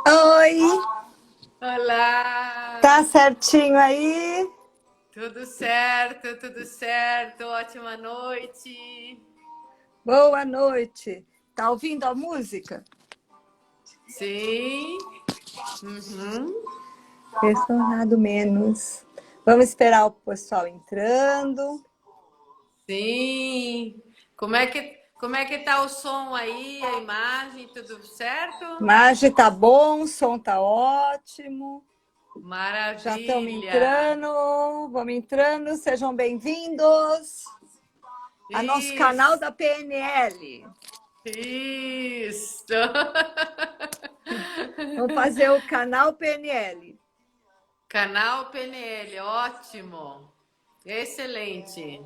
Oi, Olá! tá certinho aí? Tudo certo, tudo certo. Ótima noite. Boa noite. Tá ouvindo a música? Sim. Uhum. Ressonado menos. Vamos esperar o pessoal entrando. Sim. Como é que tá o som aí, a imagem, tudo certo? Imagem tá bom, som tá ótimo. Já estamos Maravilha. entrando, vamos entrando, sejam bem-vindos ao nosso canal Isso. da PNL. Isso. Vamos fazer o canal PNL. Canal PNL, ótimo. Excelente.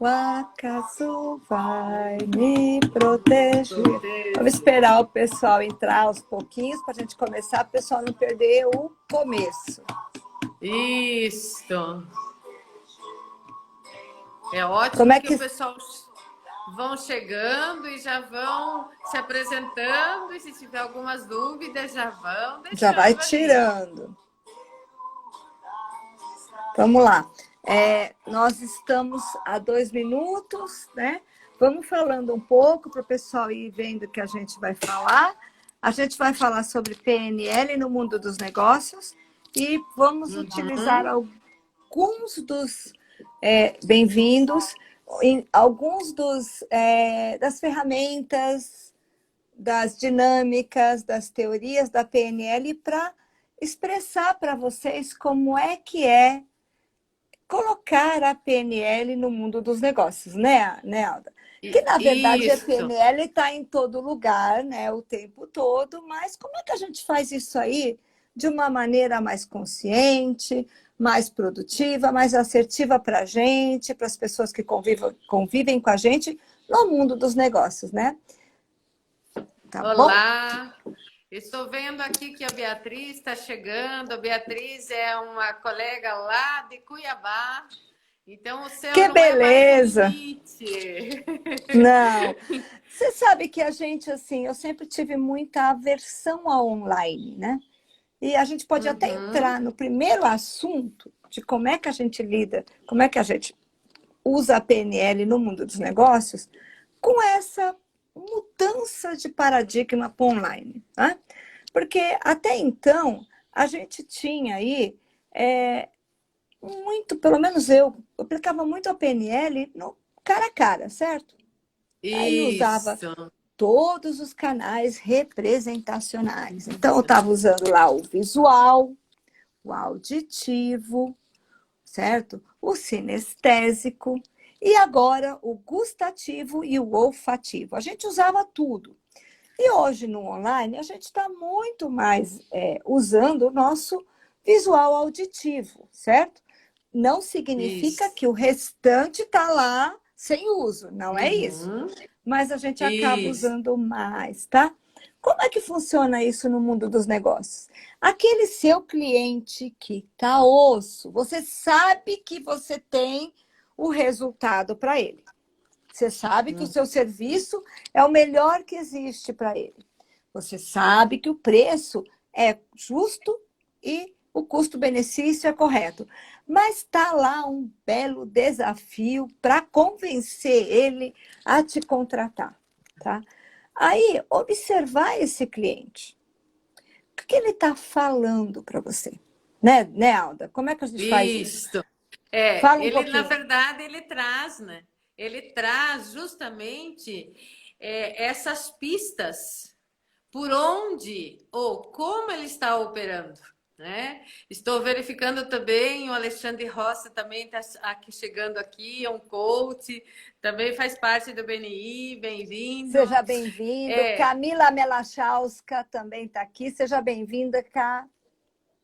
O acaso vai me proteger. Vamos Proteger. esperar o pessoal entrar aos pouquinhos para a gente começar, para o pessoal não perder o começo. Isso. É Como ótimo é que o que pessoal vão chegando e já vão se apresentando, e se tiver algumas dúvidas, já vão já vai deixando ali. tirando? Vamos lá. Nós estamos a 2 minutos, né? Vamos falando um pouco para o pessoal ir vendo o que a gente vai falar. A gente vai falar sobre PNL no mundo dos negócios e vamos utilizar Uhum. alguns dos bem-vindos, em alguns das ferramentas, das dinâmicas, das teorias da PNL para expressar para vocês como é que é colocar a PNL no mundo dos negócios, né, Alda? Que, na verdade, a Isso. PNL está em todo lugar, né, o tempo todo, mas como é que a gente faz isso aí de uma maneira mais consciente, mais produtiva, mais assertiva para a gente, para as pessoas que convivem com a gente no mundo dos negócios, né? Tá bom? Olá. Estou vendo aqui que a Beatriz está chegando. A Beatriz é uma colega lá de Cuiabá. Então, o céu Que não é mais o beleza! limite. Não. Você sabe que a gente, assim, eu sempre tive muita aversão ao online, né? E a gente pode até Uhum. entrar no primeiro assunto de como é que a gente lida, como é que a gente usa a PNL no mundo dos negócios, com essa mudança de paradigma para online. Né? Porque até então, a gente tinha aí muito, pelo menos eu aplicava muito a PNL no cara a cara, certo? Aí usava Isso. todos os canais representacionais. Então, eu estava usando lá o visual, o auditivo, certo? O sinestésico e agora o gustativo e o olfativo. A gente usava tudo. E hoje no online a gente está muito mais usando o nosso visual auditivo, certo? Não significa Isso. que o restante está lá sem uso, não é isso. Uhum. Mas a gente acaba Isso. usando mais, tá? Como é que funciona isso no mundo dos negócios? Aquele seu cliente que tá osso, você sabe que você tem o resultado para ele. Você sabe que o Uhum. seu serviço é o melhor que existe para ele. Você sabe que o preço é justo e o custo-benefício é correto. Mas está lá um belo desafio para convencer ele a te contratar. Tá? Aí, observar esse cliente. O que ele está falando para você? Né, Alda? Como é que a gente faz isso? Isso. Fala um Ele, na pouquinho. verdade, ele traz, né? Ele traz justamente essas pistas por onde ou como ele está operando. né? Estou verificando também, o Alexandre Rossi também está aqui chegando aqui, é um coach, também faz parte do BNI, bem-vindo. Seja bem-vindo. Camila Melachowska também está aqui. Seja bem-vinda, Cá.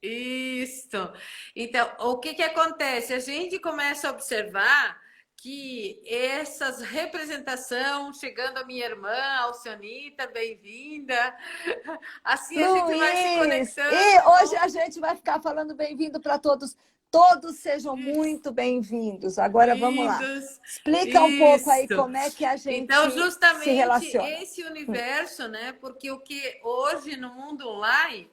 Isso. Então, o que acontece? A gente começa a observar que essas representações, chegando a minha irmã, Alcionita, bem-vinda. Assim a gente vai se conectando. E hoje a gente vai ficar falando bem-vindo para todos. Todos sejam muito bem-vindos. Agora vamos lá. Explica um pouco aí como é que a gente então, justamente se relaciona. Esse universo, né? Porque o que hoje no mundo online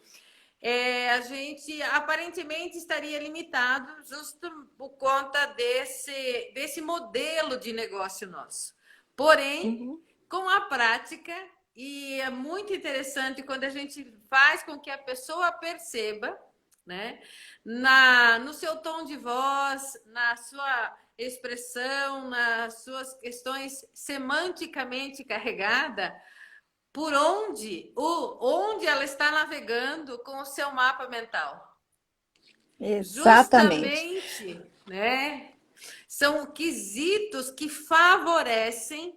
a gente aparentemente estaria limitado justo por conta desse modelo de negócio nosso. Porém, com a prática, e é muito interessante quando a gente faz com que a pessoa perceba, né, no seu tom de voz, na sua expressão, nas suas questões semanticamente carregadas, por onde ela está navegando com o seu mapa mental. Exatamente. Justamente, né? São quesitos que favorecem,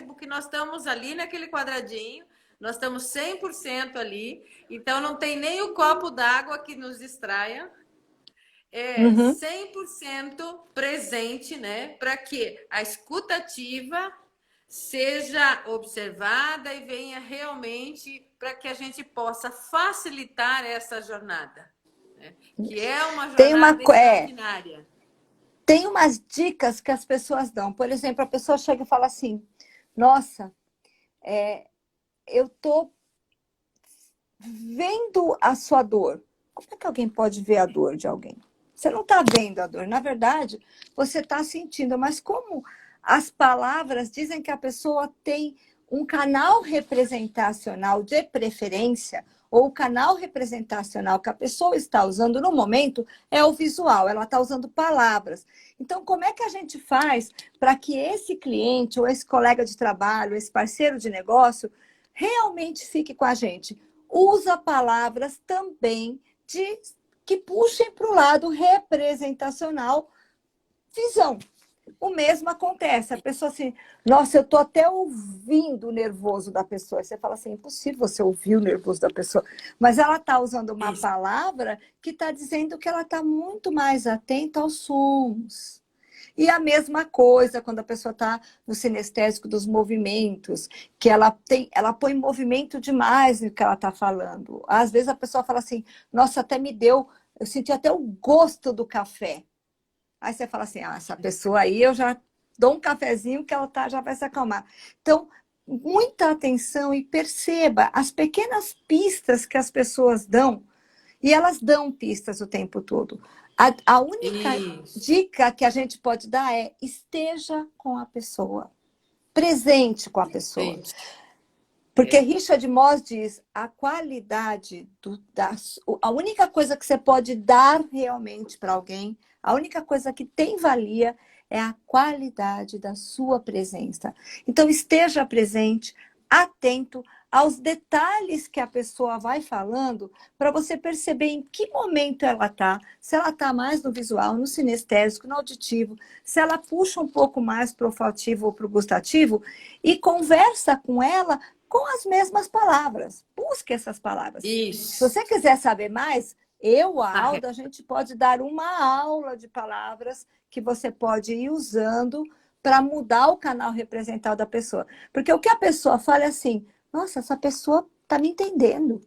porque nós estamos ali naquele quadradinho, nós estamos 100% ali, então não tem nem o copo d'água que nos distraia. 100% presente, né? Para que a escutativa seja observada e venha realmente para que a gente possa facilitar essa jornada, né? Que é uma jornada extraordinária. Tem umas dicas que as pessoas dão. Por exemplo, a pessoa chega e fala assim, nossa, eu estou vendo a sua dor. Como é que alguém pode ver a dor de alguém? Você não está vendo a dor. Na verdade, você está sentindo. Mas como as palavras dizem que a pessoa tem um canal representacional de preferência, ou o canal representacional que a pessoa está usando no momento é o visual, ela está usando palavras. Então, como é que a gente faz para que esse cliente, ou esse colega de trabalho, esse parceiro de negócio, realmente fique com a gente? Usa palavras também que puxem para o lado representacional, visão. O mesmo acontece, a pessoa assim, nossa, eu estou até ouvindo o nervoso da pessoa. Você fala assim, é impossível você ouvir o nervoso da pessoa. Mas ela está usando uma palavra que está dizendo que ela está muito mais atenta aos sons. E a mesma coisa quando a pessoa está no sinestésico dos movimentos, que ela põe movimento demais no que ela está falando. Às vezes a pessoa fala assim, nossa, eu senti até o gosto do café. Aí você fala assim, essa pessoa aí eu já dou um cafezinho que ela já vai se acalmar. Então, muita atenção e perceba as pequenas pistas que as pessoas dão, e elas dão pistas o tempo todo. A única dica que a gente pode dar é esteja com a pessoa, presente com a pessoa. Porque Richard Moss diz, a qualidade, a única coisa que você pode dar realmente para alguém, a única coisa que tem valia é a qualidade da sua presença. Então, esteja presente, atento aos detalhes que a pessoa vai falando, para você perceber em que momento ela está, se ela está mais no visual, no sinestésico, no auditivo, se ela puxa um pouco mais para o olfativo ou para o gustativo, e conversa com ela com as mesmas palavras. Busque essas palavras. Isso. Se você quiser saber mais, a Alda, a gente pode dar uma aula de palavras que você pode ir usando para mudar o canal represental da pessoa. Porque o que a pessoa fala é assim, nossa, essa pessoa está me entendendo.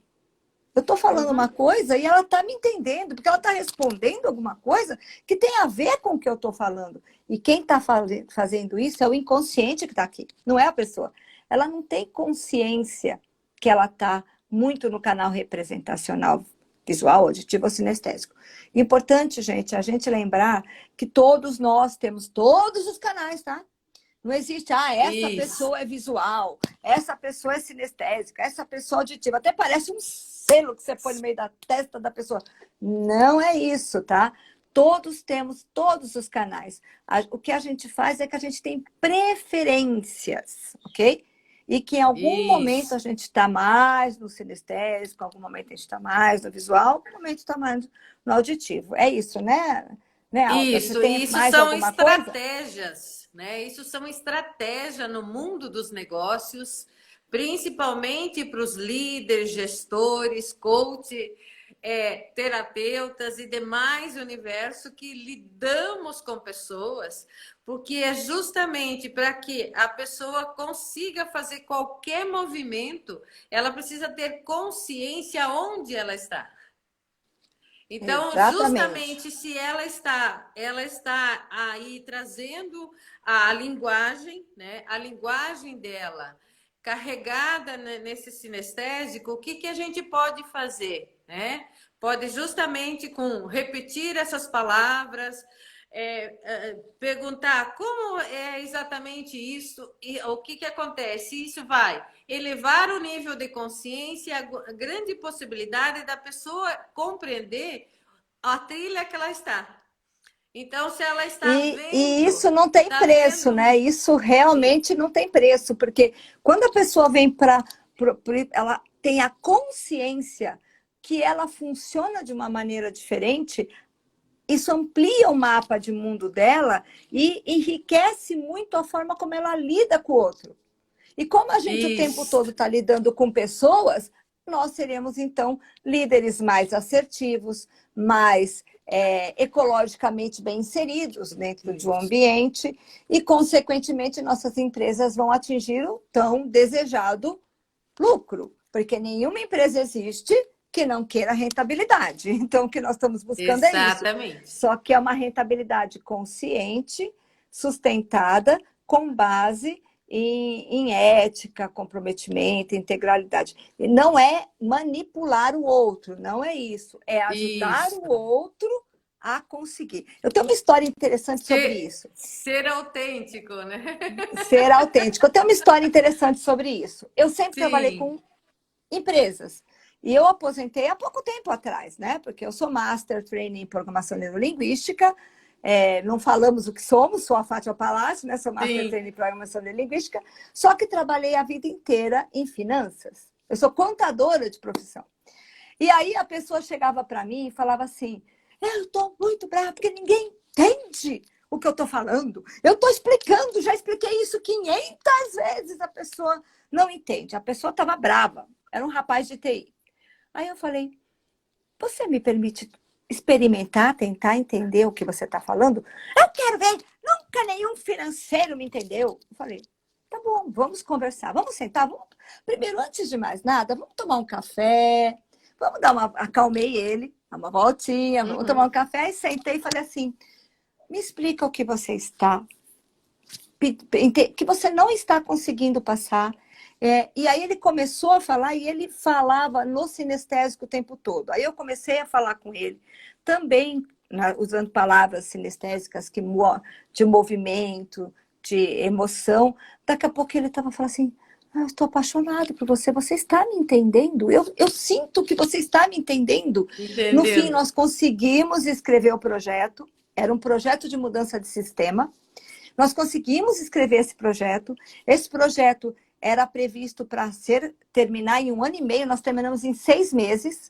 Eu estou falando uma coisa e ela está me entendendo, porque ela está respondendo alguma coisa que tem a ver com o que eu estou falando. E quem está fazendo isso é o inconsciente que está aqui, não é a pessoa. Ela não tem consciência que ela está muito no canal representacional, visual, auditivo ou sinestésico. Importante, gente, a gente lembrar que todos nós temos todos os canais, tá? Não existe, essa pessoa é visual, essa pessoa é sinestésica, essa pessoa é auditiva. Até parece um selo que você põe no meio da testa da pessoa. Não é isso, tá? Todos temos todos os canais. O que a gente faz é que a gente tem preferências, ok? e que em algum momento Isso. a gente está mais no sinestésico, em algum momento a gente está mais no visual, em algum momento está mais no auditivo. É isso, né, Alda? Você tem Isso mais são alguma coisa? estratégias, né? Isso são estratégias no mundo dos negócios, principalmente para os líderes, gestores, coach, terapeutas e demais universo que lidamos com pessoas, porque é justamente para que a pessoa consiga fazer qualquer movimento, ela precisa ter consciência onde ela está. Então, Exatamente. justamente se ela está aí trazendo a linguagem, né? A linguagem dela carregada nesse sinestésico, o que que a gente pode fazer, né? Pode justamente com repetir essas palavras, perguntar como é exatamente isso e o que que acontece. Isso vai elevar o nível de consciência, a grande possibilidade da pessoa compreender a trilha que ela está. Então, se ela está E isso vendo, não tem está preço, vendo, né? Isso sim, realmente não tem preço, porque quando a pessoa vem para. Ela tem a consciência que ela funciona de uma maneira diferente, isso amplia o mapa de mundo dela e enriquece muito a forma como ela lida com o outro. E como a gente o tempo isso, todo está lidando com pessoas, nós seremos, então, líderes mais assertivos, mais ecologicamente bem inseridos dentro de um isso, ambiente e, consequentemente, nossas empresas vão atingir o tão desejado lucro, porque nenhuma empresa existe que não queira rentabilidade. Então, o que nós estamos buscando é isso. exatamente. Só que é uma rentabilidade consciente, sustentada, com base em ética, comprometimento, integralidade. E não é manipular o outro, não é isso. É ajudar Isso. o outro a conseguir. Eu tenho uma história interessante sobre isso. Ser autêntico, né? Ser autêntico. Eu tenho uma história interessante sobre isso. Eu sempre trabalhei Sim, com empresas. E eu aposentei há pouco tempo atrás, né? Porque eu sou Master Training em Programação Neurolinguística. Não falamos o que somos, sou a Fátima Palácio, né? Sou Master sim. Training em Programação Neurolinguística. Só que trabalhei a vida inteira em finanças. Eu sou contadora de profissão. E aí a pessoa chegava para mim e falava assim: eu estou muito brava porque ninguém entende o que eu estou falando. Eu estou explicando, já expliquei isso 500 vezes, a pessoa não entende. A pessoa estava brava, era um rapaz de TI. Aí eu falei: você me permite experimentar, tentar entender o que você está falando? Eu quero ver, nunca nenhum financeiro me entendeu. Eu falei: tá bom, vamos conversar, vamos sentar, vamos... Primeiro, antes de mais nada, vamos tomar um café, vamos dar uma... Acalmei ele, dar uma voltinha, vamos tomar um Uhum. café. E sentei e falei assim: me explica o que você está, que você não está conseguindo passar. E aí ele começou a falar e ele falava no sinestésico o tempo todo. Aí eu comecei a falar com ele também, né, usando palavras sinestésicas de movimento, de emoção. Daqui a pouco ele estava falando assim: eu estou apaixonado por você, você está me entendendo? Eu sinto que você está me entendendo. No fim, Entendendo. nós conseguimos escrever o projeto, era um projeto de mudança de sistema. Nós conseguimos escrever esse projeto. Esse projeto era previsto para terminar em 1 ano e meio, nós terminamos em 6 meses,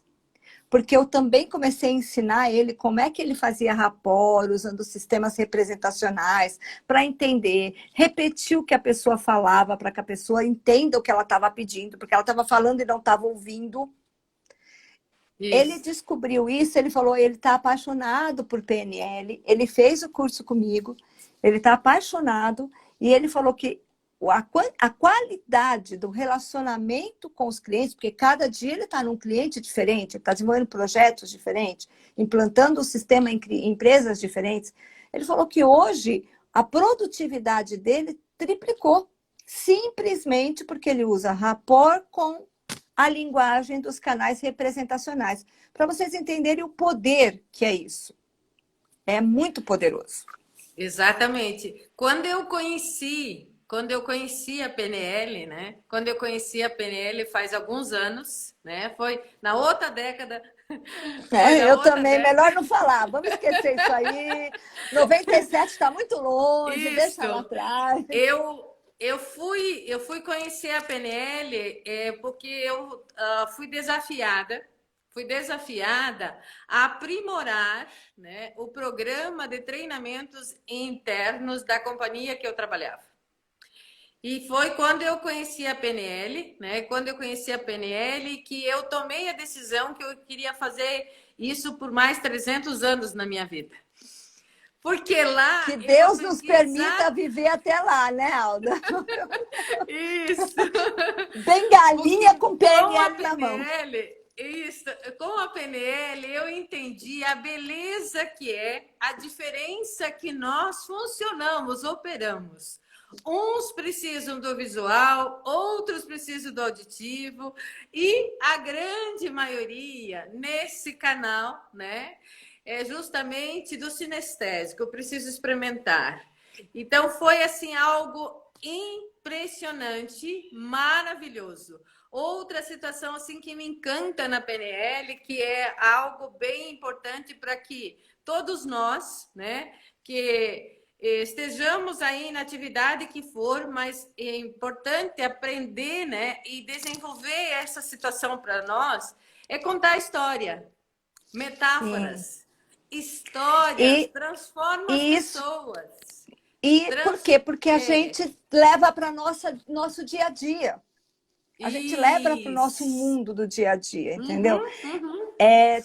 porque eu também comecei a ensinar ele como é que ele fazia rapport, usando sistemas representacionais, para entender, repetir o que a pessoa falava, para que a pessoa entenda o que ela estava pedindo, porque ela estava falando e não estava ouvindo. Ele Isso. descobriu isso, ele falou, ele está apaixonado por PNL, ele fez o curso comigo, ele está apaixonado, e ele falou que a qualidade do relacionamento com os clientes, porque cada dia ele está num cliente diferente, está desenvolvendo projetos diferentes, implantando o sistema em empresas diferentes. Ele falou que hoje a produtividade dele triplicou, simplesmente porque ele usa rapport com a linguagem dos canais representacionais, para vocês entenderem o poder que é isso. É muito poderoso. Exatamente. Quando eu conheci a PNL, né? Quando eu conheci a PNL faz alguns anos, né? Foi na outra década. Foi na Eu outra também, década. melhor não falar, vamos esquecer isso aí. 97 está muito longe, deixa lá Isso. atrás. Eu eu fui conhecer a PNL porque eu fui desafiada a aprimorar, né, o programa de treinamentos internos da companhia que eu trabalhava. E foi quando eu conheci a PNL, né? Quando eu conheci a PNL que eu tomei a decisão que eu queria fazer isso por mais 300 anos na minha vida. Porque lá Que eu Deus nos aprendi permita viver até lá, né, Alda? isso. Bem galinha Porque com com a PNL na mão. PNL, isso, com a PNL eu entendi a beleza que é a diferença que nós funcionamos, operamos. Uns precisam do visual, outros precisam do auditivo e a grande maioria nesse canal, né, é justamente do sinestésico. Eu preciso experimentar. Então foi assim algo impressionante, maravilhoso. Outra situação assim que me encanta na PNL, que é algo bem importante para que todos nós, né, que estejamos aí na atividade que for, mas é importante aprender, né, e desenvolver essa situação para nós, é contar história, Sim. metáforas, histórias, E, transforma as e isso. pessoas. E por Trans... quê? Porque a É, gente leva para nosso dia a dia. A gente leva para o nosso isso. mundo do dia a dia, entendeu? Uhum, uhum.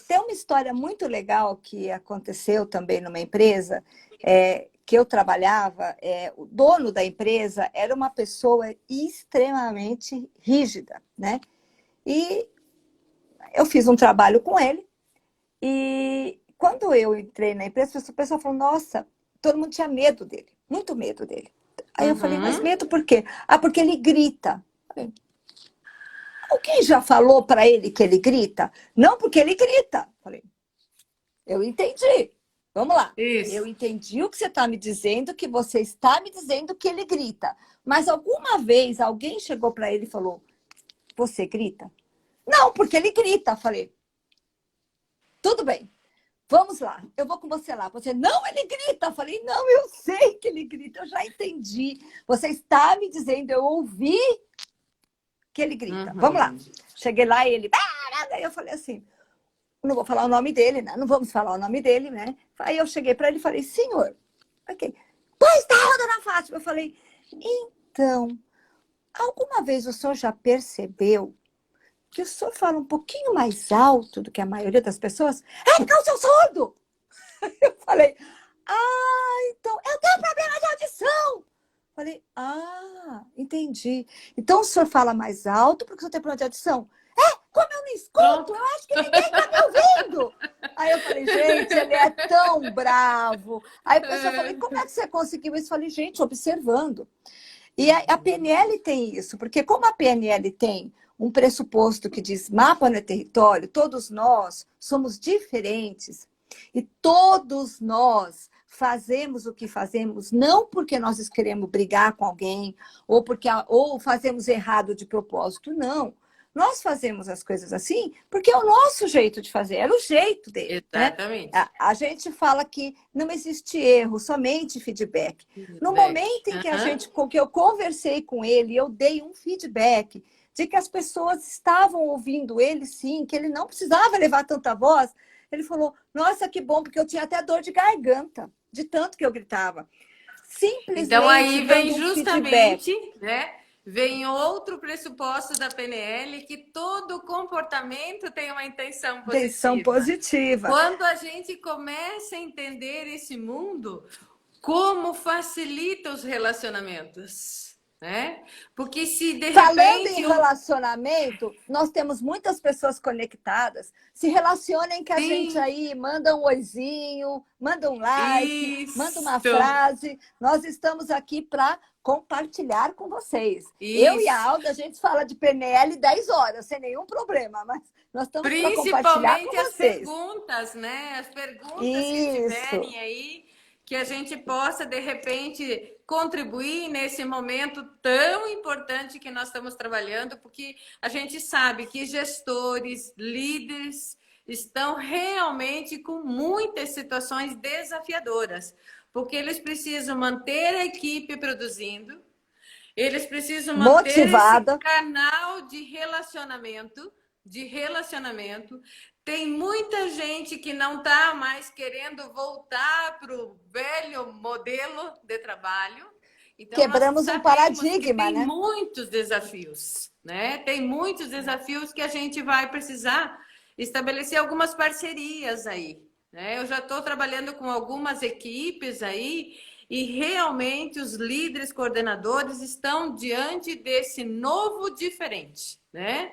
Tem uma história muito legal que aconteceu também numa empresa que eu trabalhava. O dono da empresa era uma pessoa extremamente rígida, né? E eu fiz um trabalho com ele e quando eu entrei na empresa, a pessoa falou, nossa, todo mundo tinha medo dele, muito medo dele. Aí eu falei, mas Uhum. medo por quê? Ah, porque ele grita. Alguém já falou para ele que ele grita? Não, porque ele grita. Falei, eu entendi. Vamos lá. Eu Isso. entendi o que você está me dizendo, que você está me dizendo que ele grita. Mas alguma vez alguém chegou para ele e falou, você grita? Não, porque ele grita. Falei, tudo bem. Vamos lá, eu vou com você lá. Você, não, ele grita. Eu falei, não, eu sei que ele grita, eu já entendi. Você está me dizendo, eu ouvi que ele grita. Vamos lá. Uhum. Cheguei lá e ele. Aí eu falei assim, não vou falar o nome dele, né? Não vamos falar o nome dele, né? Aí eu cheguei para ele e falei, senhor, ok. Pois está, dona Fátima. Eu falei, então, alguma vez o senhor já percebeu que o senhor fala um pouquinho mais alto do que a maioria das pessoas? É porque eu sou surdo! Eu falei, então, eu tenho problema de audição. Falei, entendi. Então o senhor fala mais alto porque o senhor tem problema de audição? Como eu não escuto, Pronto. eu acho que ninguém está me ouvindo. Aí eu falei, gente, ele é tão bravo. Aí a pessoa falou, e como é que você conseguiu isso? Eu falei, gente, observando. E a PNL tem isso, porque como a PNL tem um pressuposto que diz mapa no território, todos nós somos diferentes e todos nós fazemos o que fazemos não porque nós queremos brigar com alguém ou fazemos errado de propósito, não. Nós fazemos as coisas assim porque é o nosso jeito de fazer, era o jeito dele, né? Exatamente. A gente fala que não existe erro, somente feedback. No Feedback. momento em Uhum. que eu conversei com ele, eu dei um feedback de que as pessoas estavam ouvindo ele, sim, que ele não precisava levar tanta voz. Ele falou, nossa, que bom, porque eu tinha até dor de garganta, de tanto que eu gritava. Então Simplesmente aí vem dando um feedback. justamente, né? Vem outro pressuposto da PNL que todo comportamento tem uma intenção Intenção positiva. positiva. Quando a gente começa a entender esse mundo, como facilita os relacionamentos, né? Porque se de Falando em repente relacionamento, nós temos muitas pessoas conectadas. Se relacionem com a gente sim, aí, manda um oizinho, manda um like, manda uma isso, frase. Nós estamos aqui para compartilhar com vocês. Eu e a isso. Alda, a gente fala de PNL 10 horas, sem nenhum problema, mas nós estamos para compartilhar com Principalmente as vocês. perguntas, né? As perguntas que Isso. tiverem aí, que a gente possa, de repente, contribuir nesse momento tão importante que nós estamos trabalhando, porque a gente sabe que gestores, líderes estão realmente com muitas situações desafiadoras, porque eles precisam manter a equipe produzindo, Eles precisam manter esse motivada. canal de relacionamento. Tem muita gente que não está mais querendo voltar para o velho modelo de trabalho. Então, nós Quebramos um sabemos que paradigma, tem né? muitos desafios, né? Tem muitos desafios que a gente vai precisar estabelecer algumas parcerias aí, né? Eu já estou trabalhando com algumas equipes aí e realmente os líderes coordenadores estão diante desse novo diferente, né?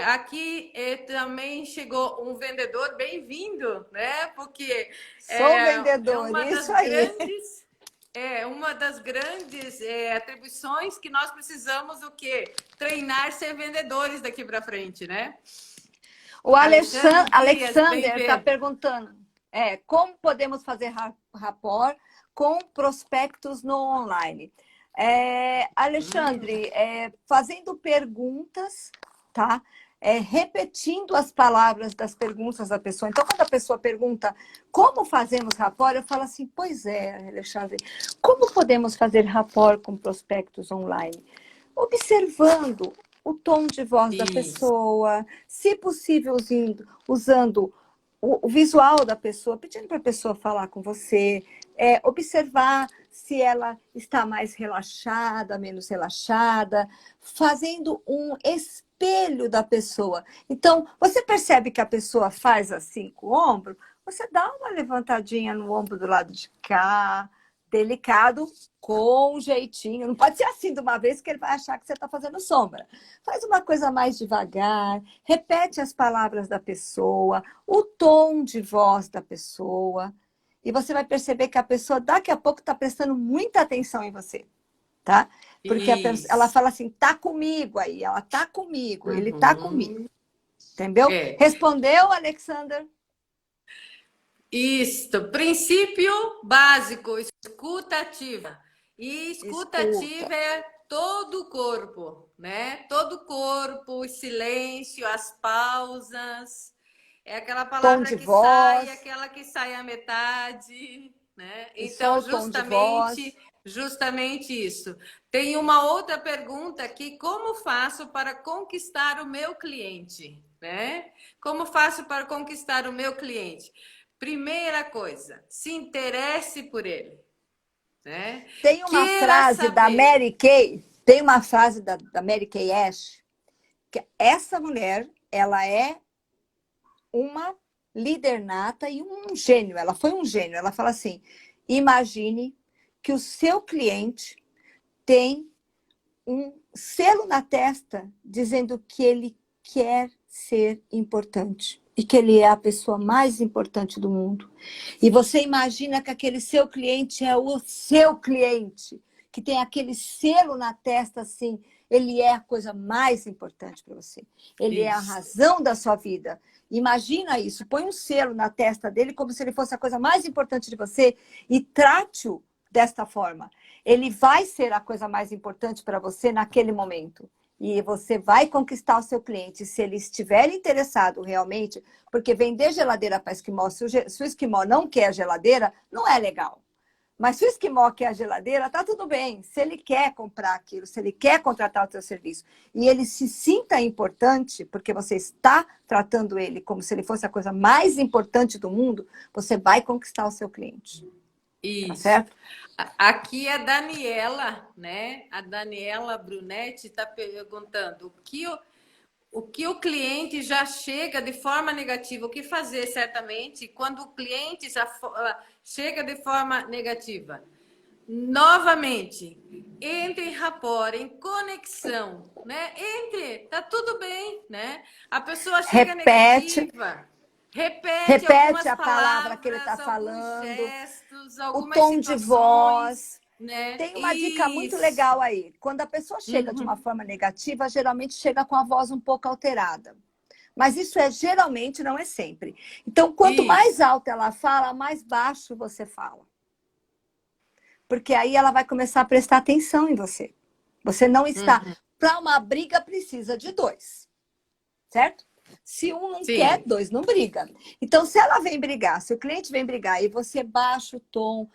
Aqui também chegou um vendedor, bem-vindo, né? Porque Sou é vendedor, isso aí. uma das grandes atribuições que nós precisamos o quê? Treinar ser vendedores daqui para frente, né? O Alexandre Dias, Alexander está bem-vindo. perguntando como podemos fazer rapport com prospectos no online. Alexandre, fazendo perguntas, tá? Repetindo as palavras das perguntas da pessoa. Então, quando a pessoa pergunta como fazemos rapport, eu falo assim, pois é, Alexandre, como podemos fazer rapport com prospectos online? Observando o tom de voz da Isso. pessoa, se possível usando o visual da pessoa, pedindo para a pessoa falar com você, observar se ela está mais relaxada, menos relaxada, fazendo um espelho da pessoa. Então, você percebe que a pessoa faz assim com o ombro, você dá uma levantadinha no ombro do lado de cá, delicado, com jeitinho. Não pode ser assim de uma vez que ele vai achar que você está fazendo sombra. Faz uma coisa mais devagar, repete as palavras da pessoa, o tom de voz da pessoa, e você vai perceber que a pessoa daqui a pouco está prestando muita atenção em você, tá? Porque ela Isso. fala assim, tá comigo aí, ela tá comigo, ele tá comigo. Uhum. Entendeu? É. Respondeu, Alexander? Isto, princípio básico, escuta ativa. E escuta Escuta. ativa é todo o corpo, né? Todo o corpo, o silêncio, as pausas. É aquela Tom palavra de que sai, voz, aquela que sai à metade, né? e só Então, o tom de voz. justamente isso. Tem uma outra pergunta aqui, como faço para conquistar o meu cliente, né? Como faço para conquistar o meu cliente? Primeira coisa, se interesse por ele, né? Tem uma Queira frase da saber. Mary Kay, tem uma frase da Mary Kay Ash, que essa mulher, ela é uma líder nata e um gênio. Ela foi um gênio. Ela fala assim: imagine que o seu cliente tem um selo na testa dizendo que ele quer ser importante e que ele é a pessoa mais importante do mundo. E você imagina que aquele seu cliente é o seu cliente, que tem aquele selo na testa assim, ele é a coisa mais importante para você. Ele é a Isso. razão da sua vida. Imagina isso, põe um selo na testa dele como se ele fosse a coisa mais importante de você e trate-o desta forma. Ele vai ser a coisa mais importante para você naquele momento. E você vai conquistar o seu cliente se ele estiver interessado realmente, porque vender geladeira para esquimó, se o esquimó não quer geladeira, não é legal. Mas se o esquimó quer a geladeira, tá tudo bem. Se ele quer comprar aquilo, se ele quer contratar o seu serviço, e ele se sinta importante, porque você está tratando ele como se ele fosse a coisa mais importante do mundo, você vai conquistar o seu cliente. Tá Isso. certo? Aqui a Daniela, né? A Daniela Brunetti está perguntando o que o cliente já chega de forma negativa, o que fazer certamente quando o cliente já chega de forma negativa. Novamente, entre em rapport, em conexão, né? Tá tudo bem, né? A pessoa chega Repete. negativa, repete Repete algumas a palavra que ele está palavras, alguns falando, gestos, o algumas tom de situações, voz. né? Tem uma dica muito Isso. legal aí. Quando a pessoa chega de uma Uhum. forma negativa, geralmente chega com a voz um pouco alterada. Mas isso é geralmente, não é sempre. Então, quanto mais Isso. alto ela fala, mais baixo você fala. Porque aí ela vai começar a prestar atenção em você. Você não está. Uhum. Para uma briga, precisa de dois. Certo? Se um não quer, Sim. dois não briga. Então, se ela vem brigar, se o cliente vem brigar e você baixa o tom,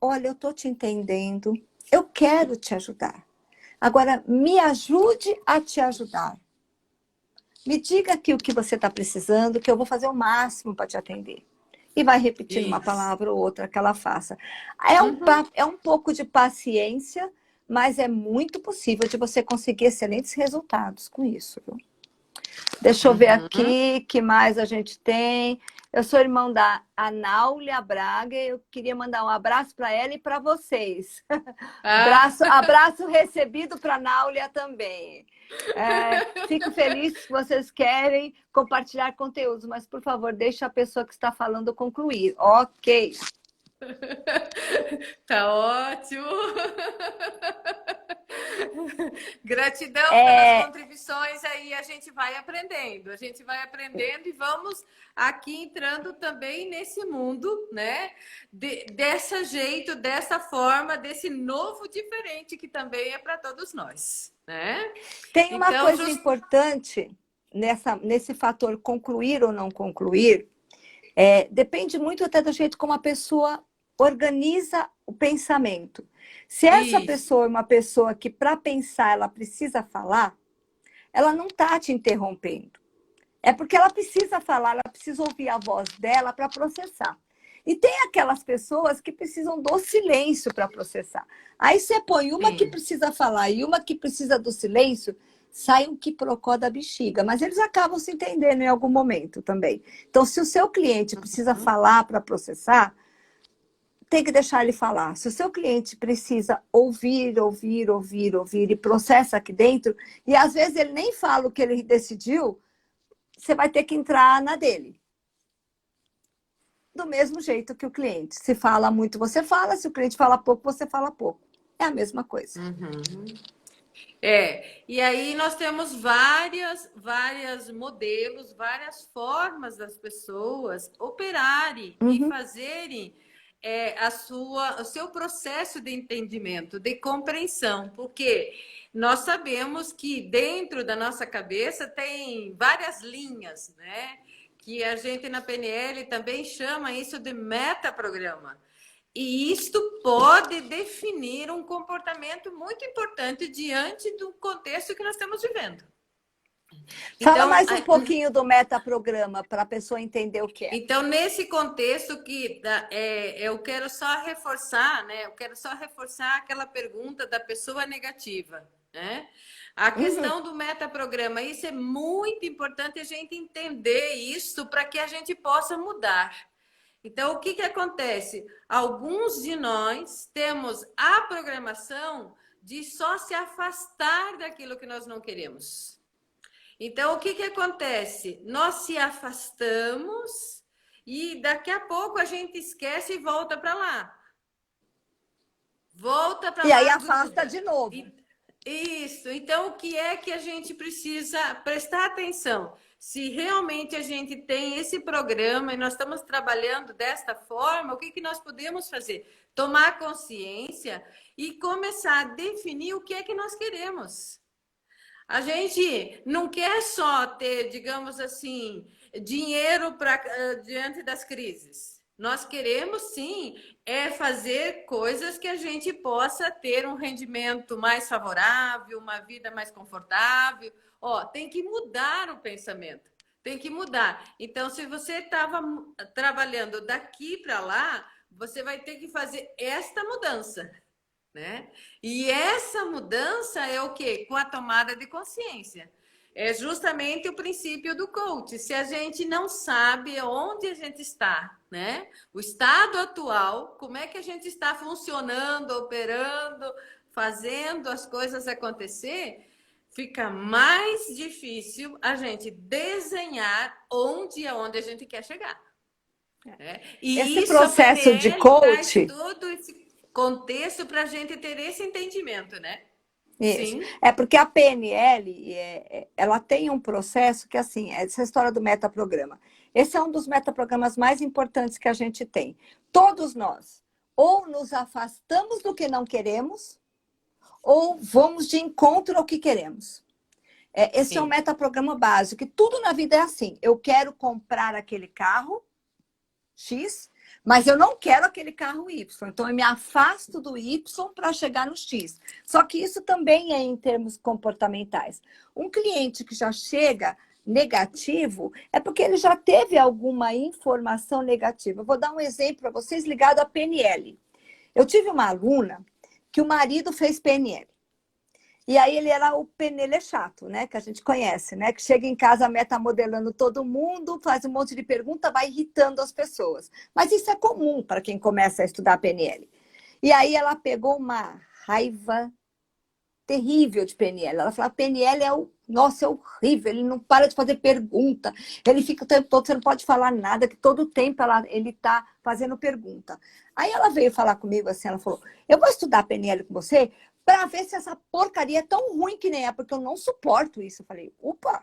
olha, eu tô te entendendo. Eu quero te ajudar. Agora, me ajude a te ajudar. Me diga aqui o que você está precisando, que eu vou fazer o máximo para te atender. E vai repetindo uma Isso. palavra ou outra que ela faça. Uhum. É um pouco de paciência, mas é muito possível de você conseguir excelentes resultados com isso, viu? Deixa eu ver Uhum. aqui, que mais a gente tem. Eu sou irmão da Anáulia Braga, eu queria mandar um abraço para ela e para vocês. Ah. Abraço recebido para a Náulia também. Fico feliz que vocês querem compartilhar conteúdos, mas, por favor, deixe a pessoa que está falando concluir. Ok. Tá ótimo. Gratidão pelas É, contribuições aí, a gente vai aprendendo e vamos aqui entrando também nesse mundo, né? Dessa jeito, dessa forma, desse novo diferente que também é para todos nós, né? tem uma Então, coisa importante nesse fator concluir ou não concluir. Depende muito até do jeito como a pessoa organiza o pensamento. Se essa isso. pessoa é uma pessoa que, para pensar, ela precisa falar, ela não está te interrompendo. É porque ela precisa falar, ela precisa ouvir a voz dela para processar. E tem aquelas pessoas que precisam do silêncio para processar. Aí você põe uma que Sim. precisa falar e uma que precisa do silêncio, sai um quiprocó da bexiga. Mas eles acabam se entendendo em algum momento também. Então, se o seu cliente precisa falar para processar, tem que deixar ele falar. Se o seu cliente precisa ouvir, ouvir, ouvir, ouvir e processa aqui dentro, e às vezes ele nem fala o que ele decidiu, você vai ter que entrar na dele. Do mesmo jeito que o cliente. Se fala muito, você fala. Se o cliente fala pouco, você fala pouco. É a mesma coisa. Uhum. E aí nós temos várias modelos, várias formas das pessoas operarem e Uhum. fazerem o seu processo de entendimento, de compreensão, porque nós sabemos que dentro da nossa cabeça tem várias linhas, né? Que a gente na PNL também chama isso de metaprograma. E isto pode definir um comportamento muito importante diante do contexto que nós estamos vivendo. Fala Então, mais um pouquinho do metaprograma para a pessoa entender o que é. então, nesse contexto que eu quero só reforçar, né? Eu quero só reforçar aquela pergunta da pessoa negativa, né? A Uhum. questão do metaprograma, isso é muito importante a gente entender isso para que a gente possa mudar. Então, o que que acontece? Alguns de nós temos a programação de só se afastar daquilo que nós não queremos. Então, o que que acontece? Nós se afastamos e daqui a pouco a gente esquece e volta para lá. Volta para E aí lá, afasta gruda. de novo. Isso. Então, o que é que a gente precisa prestar atenção? Se realmente a gente tem esse programa e nós estamos trabalhando desta forma, o que que nós podemos fazer? Tomar consciência e começar a definir o que é que nós queremos. A gente não quer só ter, digamos assim, dinheiro diante das crises. Nós queremos sim fazer coisas que a gente possa ter um rendimento mais favorável, uma vida mais confortável. Tem que mudar o pensamento. Tem que mudar. Então, se você estava trabalhando daqui para lá, você vai ter que fazer esta mudança. Né? E essa mudança é o quê? Com a tomada de consciência. É justamente o princípio do coach. Se a gente não sabe onde a gente está, né? O estado atual, como é que a gente está funcionando, operando, fazendo as coisas acontecer, fica mais difícil a gente desenhar onde é onde a gente quer chegar. Né? E Esse isso a processo de PNL traz coach, todo esse contexto para a gente ter esse entendimento, né? isso. Sim, É porque a PNL, ela tem um processo que, assim, essa história do metaprograma. Esse é um dos metaprogramas mais importantes que a gente tem. Todos nós, ou nos afastamos do que não queremos, ou vamos de encontro ao que queremos. Esse é um sim. metaprograma básico, que tudo na vida é assim. Eu quero comprar aquele carro X, Mas eu não quero aquele carro Y, então eu me afasto do Y para chegar no X. Só que isso também é em termos comportamentais. Um cliente que já chega negativo é porque ele já teve alguma informação negativa. Eu vou dar um exemplo para vocês ligado à PNL. Eu tive uma aluna que o marido fez PNL. E aí ele era o penelê chato, né? Que a gente conhece, né? Que chega em casa metamodelando todo mundo, faz um monte de pergunta, vai irritando as pessoas. Mas isso é comum para quem começa a estudar PNL. E aí ela pegou uma raiva terrível de PNL. Ela falou, PNL nossa, é horrível, ele não para de fazer pergunta, ele fica o tempo todo, você não pode falar nada, que todo o tempo ele está fazendo pergunta. Aí ela veio falar comigo assim, ela falou, eu vou estudar PNL com você para ver se essa porcaria é tão ruim que nem é, porque eu não suporto isso. Eu falei, opa!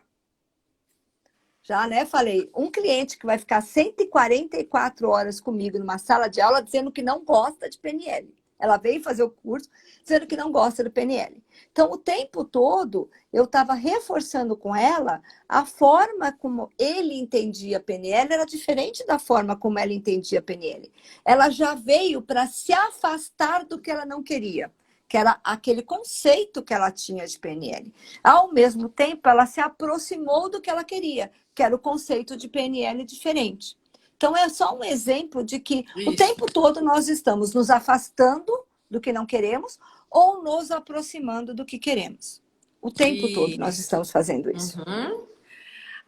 Já, né? Falei, um cliente que vai ficar 144 horas comigo numa sala de aula dizendo que não gosta de PNL. Ela veio fazer o curso dizendo que não gosta do PNL. Então, o tempo todo, eu estava reforçando com ela a forma como ele entendia PNL era diferente da forma como ela entendia PNL. Ela já veio para se afastar do que ela não queria, que era aquele conceito que ela tinha de PNL. Ao mesmo tempo, ela se aproximou do que ela queria, que era o conceito de PNL diferente. Então, é só um exemplo de que o tempo todo nós estamos nos afastando do que não queremos ou nos aproximando do que queremos. O tempo todo nós estamos fazendo isso. Uhum.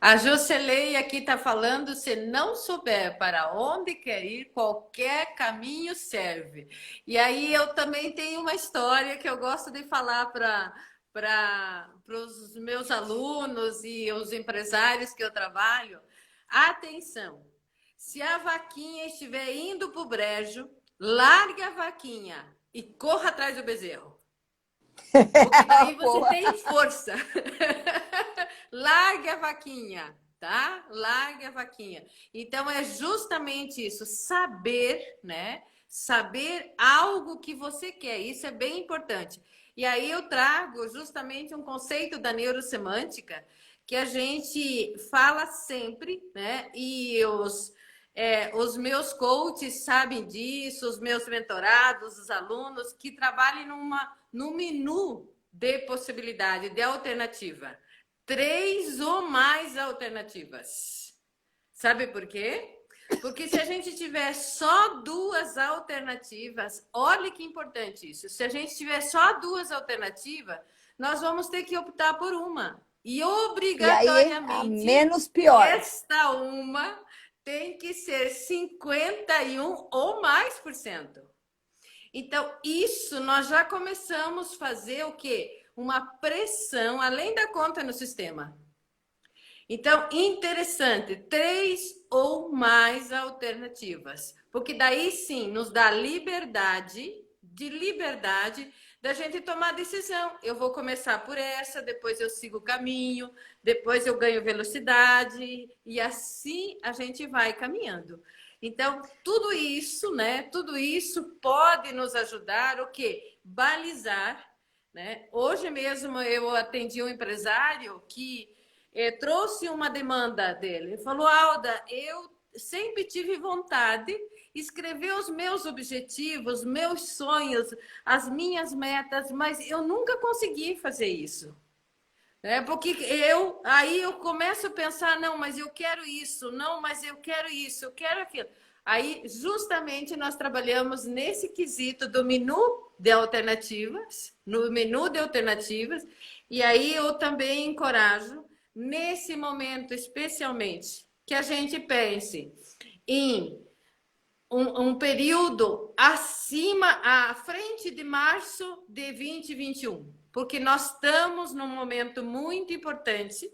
A Joceleia aqui está falando, se não souber para onde quer ir, qualquer caminho serve. E aí eu também tenho uma história que eu gosto de falar para os meus alunos e os empresários que eu trabalho. Atenção! Se a vaquinha estiver indo para o brejo, largue a vaquinha e corra atrás do bezerro. Porque daí você tem força. Largue a vaquinha, tá? Largue a vaquinha. Então é justamente isso, saber, né? Saber algo que você quer. Isso é bem importante. E aí eu trago justamente um conceito da neurosemântica que a gente fala sempre, né? E os meus coaches sabem disso, os meus mentorados, os alunos que trabalham num menu de possibilidade, de alternativa. 3 ou mais alternativas. Sabe por quê? Porque se a gente tiver só 2 alternativas, olha que importante isso. Se a gente tiver só 2 alternativas, nós vamos ter que optar por uma. E obrigatoriamente, e aí, menos pior. esta uma tem que ser 51 ou mais por cento. Então, isso nós já começamos a fazer o quê? Uma pressão além da conta no sistema. Então, interessante, 3 ou mais alternativas, porque daí sim nos dá liberdade da gente tomar decisão. Eu vou começar por essa, depois eu sigo o caminho, depois eu ganho velocidade e assim a gente vai caminhando. Então, tudo isso, né? Tudo isso pode nos ajudar o quê? Balizar, né? Hoje mesmo eu atendi um empresário que trouxe uma demanda dele. Ele falou, Alda, eu sempre tive vontade de escrever os meus objetivos, meus sonhos, as minhas metas, mas eu nunca consegui fazer isso. Porque aí eu começo a pensar, não, mas eu quero isso, não, mas eu quero isso, eu quero aquilo. Aí, justamente, nós trabalhamos nesse quesito do menu de alternativas, no menu de alternativas, e aí eu também encorajo, nesse momento especialmente, que a gente pense em um período à frente de março de 2021, porque nós estamos num momento muito importante,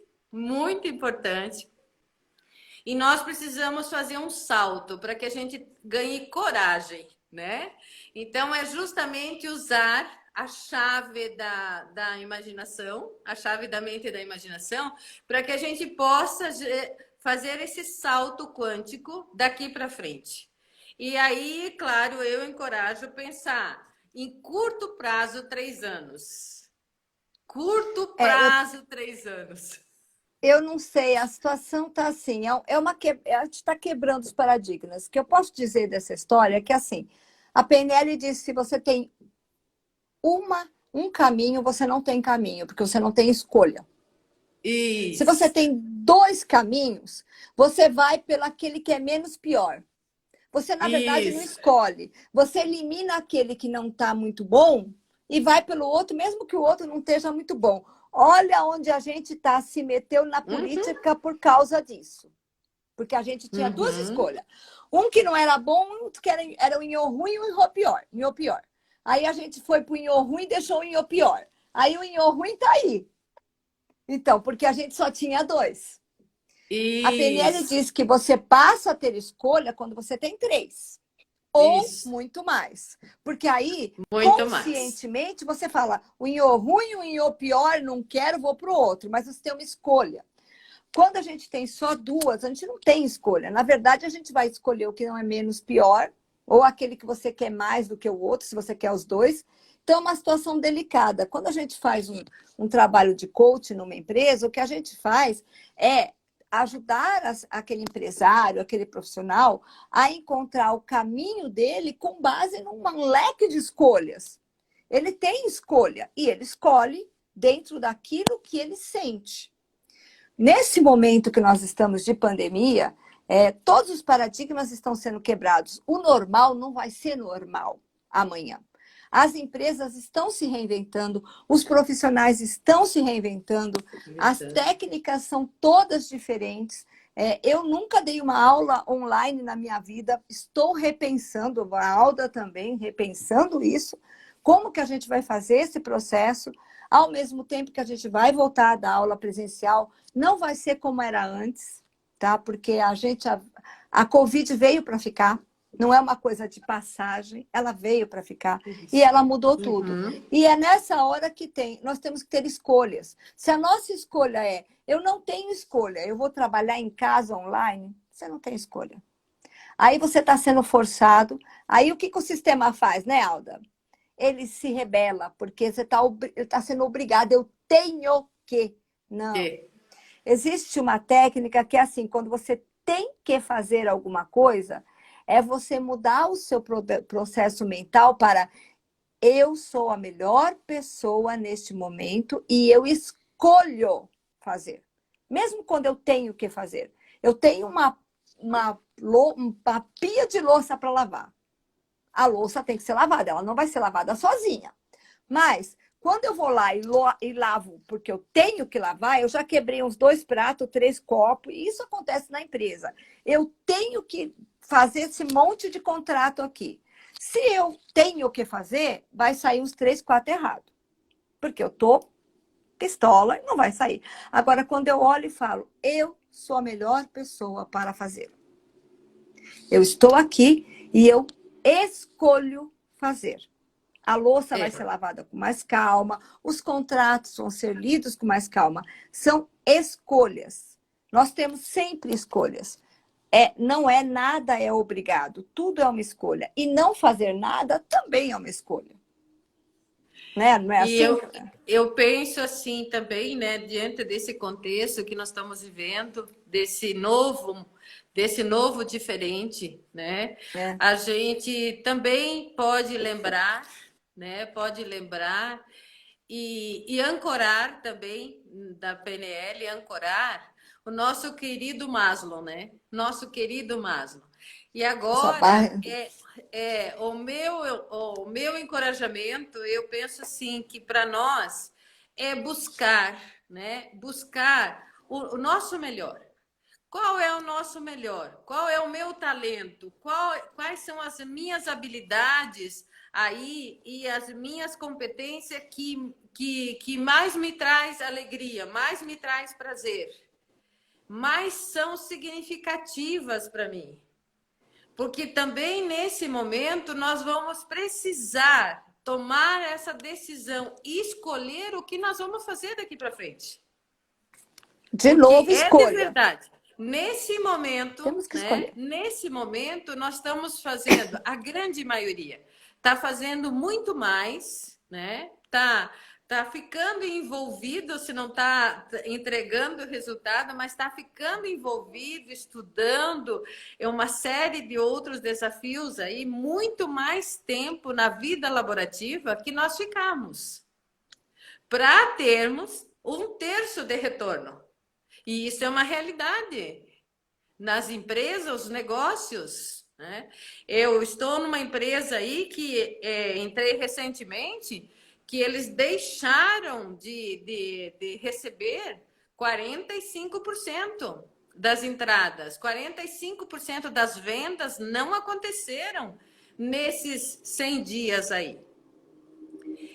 e nós precisamos fazer um salto para que a gente ganhe coragem, né? Então, é justamente usar a chave da imaginação, a chave da mente e da imaginação, para que a gente possa fazer esse salto quântico daqui para frente. E aí, claro, eu encorajo pensar em curto prazo, 3 anos. Curto prazo, 3 anos. Eu não sei, a situação está assim, a gente está quebrando os paradigmas. O que eu posso dizer dessa história é que, assim, a PNL diz que se você tem um caminho, você não tem caminho, porque você não tem escolha. Se você Isso, tem dois caminhos, você vai pelo aquele que é menos pior. Você, na verdade, não isso. escolhe. Você elimina aquele que não está muito bom e vai pelo outro, mesmo que o outro não esteja muito bom. Olha onde a gente se meteu na Uhum, política por causa disso. Porque a gente tinha duas uhum. escolhas. Um que não era bom, outro que era o inho ruim e o inho pior. Inho pior. Aí a gente foi para o inho ruim e deixou o inho pior. Aí o inho ruim está aí. Então, porque a gente só tinha dois. A PNL Isso, diz que você passa a ter escolha quando você tem três. Ou isso. muito mais. Porque aí, Muito mais. conscientemente, você fala, o inho ruim, o inho pior, não quero, vou para o outro. Mas você tem uma escolha. Quando a gente tem só duas, a gente não tem escolha. Na verdade, a gente vai escolher o que não é menos pior, ou aquele que você quer mais do que o outro, se você quer os dois. Então, é uma situação delicada. Quando a gente faz um trabalho de coaching numa empresa, o que a gente faz é ajudar aquele empresário, aquele profissional, a encontrar o caminho dele com base num leque de escolhas. Ele tem escolha e ele escolhe dentro daquilo que ele sente. Nesse momento que nós estamos de pandemia, todos os paradigmas estão sendo quebrados. O normal não vai ser normal amanhã. As empresas estão se reinventando, os profissionais estão se reinventando, as técnicas são todas diferentes. Eu nunca dei uma aula online na minha vida, estou repensando, a Alda também, repensando isso, como que a gente vai fazer esse processo, ao mesmo tempo que a gente vai voltar a dar aula presencial, não vai ser como era antes, tá? Porque a Covid veio para ficar, não é uma coisa de passagem, ela veio para ficar e ela mudou tudo. Uhum. E é nessa hora que nós temos que ter escolhas. Se a nossa escolha é, eu não tenho escolha, eu vou trabalhar em casa online, você não tem escolha. Aí você está sendo forçado, aí o que o sistema faz, né, Alda? Ele se rebela, porque você tá sendo obrigado, eu tenho que. Não. É. Existe uma técnica que é assim, quando você tem que fazer alguma coisa, é você mudar o seu processo mental para eu sou a melhor pessoa neste momento e eu escolho fazer. Mesmo quando eu tenho que fazer. Eu tenho uma pia de louça para lavar. A louça tem que ser lavada, ela não vai ser lavada sozinha. Mas, quando eu vou lá e lavo porque eu tenho que lavar, eu já quebrei uns 2 pratos, 3 copos, e isso acontece na empresa. Eu tenho que fazer esse monte de contrato aqui. Se eu tenho que fazer, vai sair uns 3, 4 errados. Porque eu tô pistola e não vai sair. Agora, quando eu olho e falo, eu sou a melhor pessoa para fazer. Eu estou aqui e eu escolho fazer. A louça vai ser É. lavada com mais calma, os contratos vão ser lidos com mais calma. São escolhas. Nós temos sempre escolhas. Não é nada é obrigado, tudo é uma escolha. E não fazer nada também é uma escolha. Né? Não é E assim? eu penso assim também, né, diante desse contexto que nós estamos vivendo, desse novo diferente, né? É. A gente também pode lembrar, né? Pode lembrar e ancorar também da PNL, ancorar o nosso querido Maslow, né? Nosso querido Maslow. E Sua agora barra... o meu encorajamento, eu penso assim que para nós é buscar, né? Buscar o nosso melhor. Qual é o nosso melhor? Qual é o meu talento? Quais são as minhas habilidades aí e as minhas competências que mais me traz alegria, mais me traz prazer, mais são significativas para mim? Porque também nesse momento nós vamos precisar tomar essa decisão e escolher o que nós vamos fazer daqui para frente. De Porque novo, é de escolha. verdade. Nesse momento, Temos que né? escolher. Nesse momento, nós estamos fazendo, a grande maioria, está fazendo muito mais, né? está ficando envolvido, se não está entregando o resultado, mas está ficando envolvido, estudando uma série de outros desafios aí, muito mais tempo na vida laborativa que nós ficamos, para termos 1/3 de retorno. E isso é uma realidade nas empresas, os negócios, né? Eu estou numa empresa aí que entrei recentemente, que eles deixaram de receber 45% das entradas, 45% das vendas não aconteceram nesses 100 dias aí.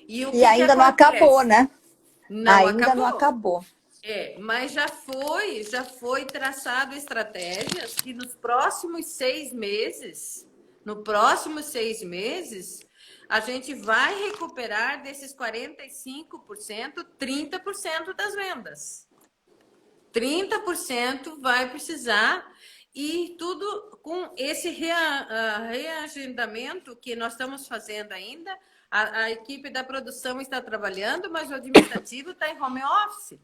E o E que ainda não acabou, acontece? né? Não Ainda não acabou. acabou. Mas já foi traçado estratégias que nos próximos 6 meses, a gente vai recuperar desses 45%, 30% das vendas. 30% vai precisar, e tudo com esse reagendamento que nós estamos fazendo ainda. A equipe da produção está trabalhando, mas o administrativo está em home office.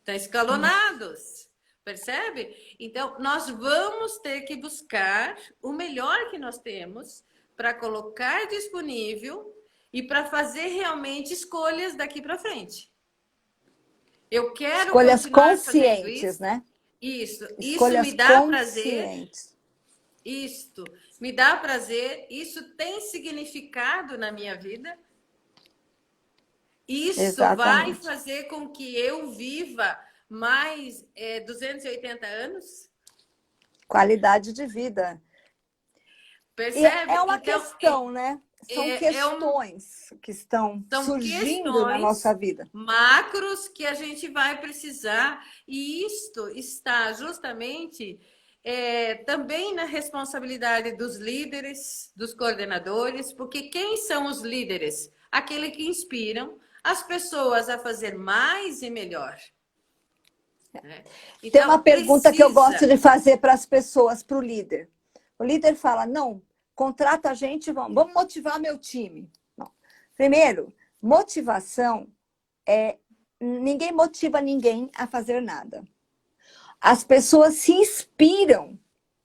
Estão escalonados, percebe? Então, nós vamos ter que buscar o melhor que nós temos para colocar disponível e para fazer realmente escolhas daqui para frente. Eu quero Escolhas continuar fazendo conscientes, isso. né? Isso Escolhas me dá prazer. conscientes. Isto me dá prazer. Isso tem significado na minha vida. Isso vai Exatamente. fazer com que eu viva mais 280 anos? Qualidade de vida. E é Percebe? uma Então, questão, né? São é um, questões que estão são surgindo na questões nossa vida. macros que a gente vai precisar, e isto está justamente também na responsabilidade dos líderes, dos coordenadores, porque quem são os líderes? Aqueles que inspiram as pessoas a fazer mais e melhor. Né? Tem uma Então, pergunta que eu gosto precisa. de fazer para as pessoas, para o líder. O líder fala, não, contrata a gente, vamos motivar meu time. Não. Primeiro, motivação ninguém motiva ninguém a fazer nada. As pessoas se inspiram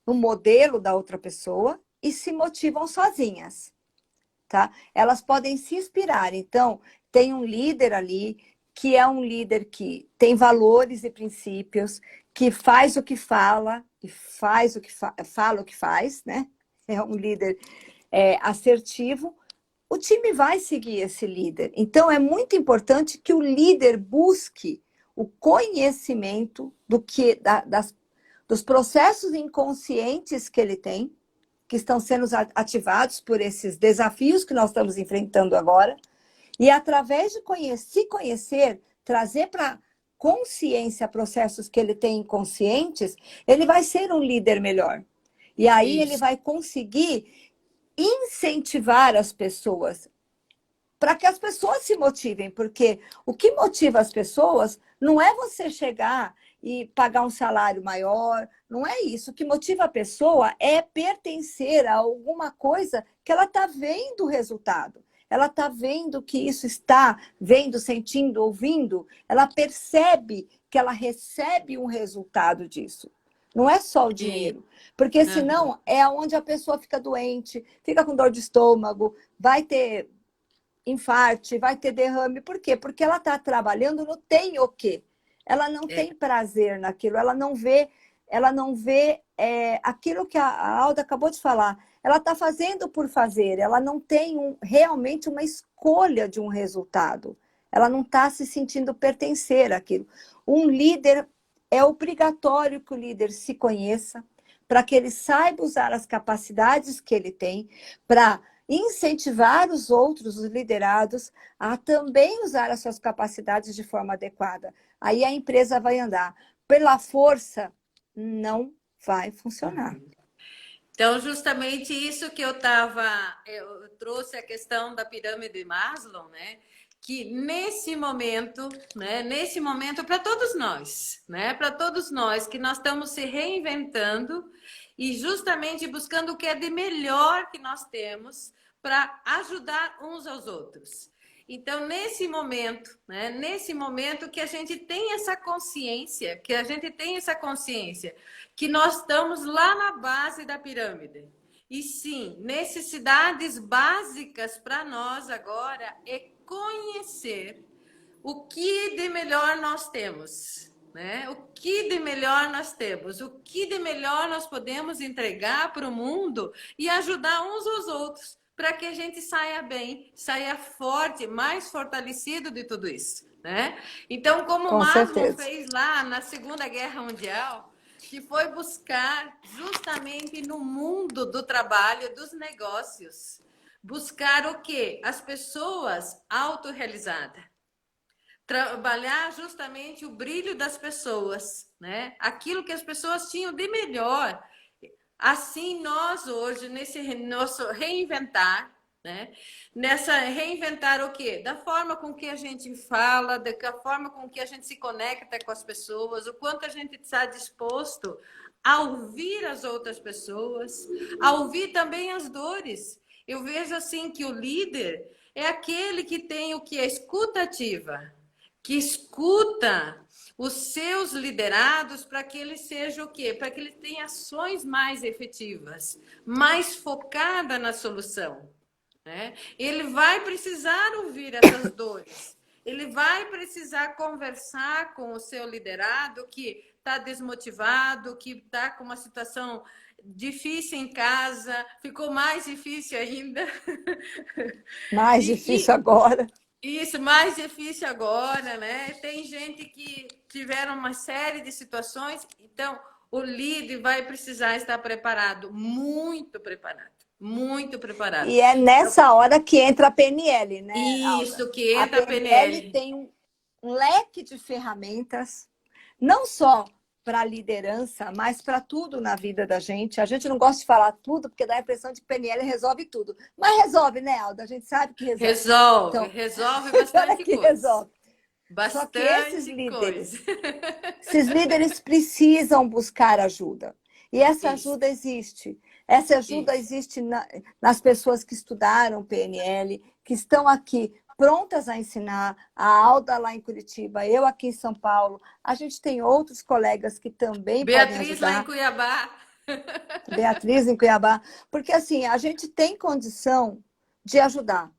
no modelo da outra pessoa e se motivam sozinhas, tá? Elas podem se inspirar. Então, tem um líder ali que é um líder que tem valores e princípios, que faz o que fala e faz o que fala o que faz, né? É um líder assertivo. O time vai seguir esse líder. Então, é muito importante que o líder busque o conhecimento dos processos inconscientes que ele tem, que estão sendo ativados por esses desafios que nós estamos enfrentando agora, e através de se conhecer, trazer para consciência processos que ele tem inconscientes, ele vai ser um líder melhor. E aí ele vai conseguir incentivar as pessoas, para que as pessoas se motivem, porque o que motiva as pessoas não é você chegar e pagar um salário maior, não é isso. O que motiva a pessoa é pertencer a alguma coisa que ela está vendo o resultado. Ela está vendo que isso está vendo, sentindo, ouvindo. Ela percebe que ela recebe um resultado disso. Não é só o dinheiro. Porque senão é onde a pessoa fica doente, fica com dor de estômago, vai ter infarte, vai ter derrame. Por quê? Porque ela está trabalhando no tem o quê. Ela não tem prazer naquilo, ela não vê aquilo que a Alda acabou de falar. Ela está fazendo por fazer, ela não tem realmente uma escolha de um resultado. Ela não está se sentindo pertencer àquilo. Um líder, é obrigatório que o líder se conheça, para que ele saiba usar as capacidades que ele tem, para incentivar os outros, os liderados, a também usar as suas capacidades de forma adequada. Aí a empresa vai andar. Pela força, não vai funcionar. Então, justamente isso que eu trouxe a questão da pirâmide de Maslow, né? Que nesse momento, para todos nós, né? Para todos nós que nós estamos se reinventando e justamente buscando o que é de melhor que nós temos para ajudar uns aos outros. Então, nesse momento, né? Nesse momento que a gente tem essa consciência, que nós estamos lá na base da pirâmide. E sim, necessidades básicas para nós agora é conhecer o que de melhor nós temos, né? O que de melhor nós temos, o que de melhor nós podemos entregar para o mundo e ajudar uns aos outros, para que a gente saia bem, saia forte, mais fortalecido de tudo isso, né? Então, como Com Maslow certeza. fez lá na Segunda Guerra Mundial, que foi buscar justamente no mundo do trabalho, dos negócios, buscar o quê? As pessoas autorrealizadas. Trabalhar justamente o brilho das pessoas, né? Aquilo que as pessoas tinham de melhor. Assim, nós hoje, nesse nosso reinventar, né? Nessa reinventar o quê? Da forma com que a gente fala, da forma com que a gente se conecta com as pessoas, o quanto a gente está disposto a ouvir as outras pessoas, a ouvir também as dores. Eu vejo assim que o líder é aquele que tem o que? A escuta ativa, que escuta os seus liderados para que eles sejam o quê? Para que eles tenham ações mais efetivas, mais focada na solução, né? Ele vai precisar ouvir essas dores, ele vai precisar conversar com o seu liderado que está desmotivado, que está com uma situação difícil em casa, ficou mais difícil ainda. Mais difícil agora. Isso, mais difícil agora, né? Tem gente que tiveram uma série de situações, então o líder vai precisar estar preparado, muito preparado. E é nessa hora que entra a PNL, né, Alda? Isso, que A entra a PNL PNL. tem um leque de ferramentas, não só para liderança, mas para tudo na vida da gente. A gente não gosta de falar tudo, porque dá a impressão de que PNL resolve tudo. Mas resolve, né, Alda? A gente sabe que resolve. Resolve, Então, resolve olha bastante que coisa. resolve. Só que Bastante coisa. esses líderes precisam buscar ajuda. E essa Isso, ajuda existe. Essa ajuda isso. existe nas pessoas que estudaram PNL, que estão aqui prontas a ensinar. A Alda lá em Curitiba, eu aqui em São Paulo. A gente tem outros colegas que também podem Beatriz lá em ajudar. Cuiabá. Beatriz em Cuiabá. Porque assim, a gente tem condição de ajudar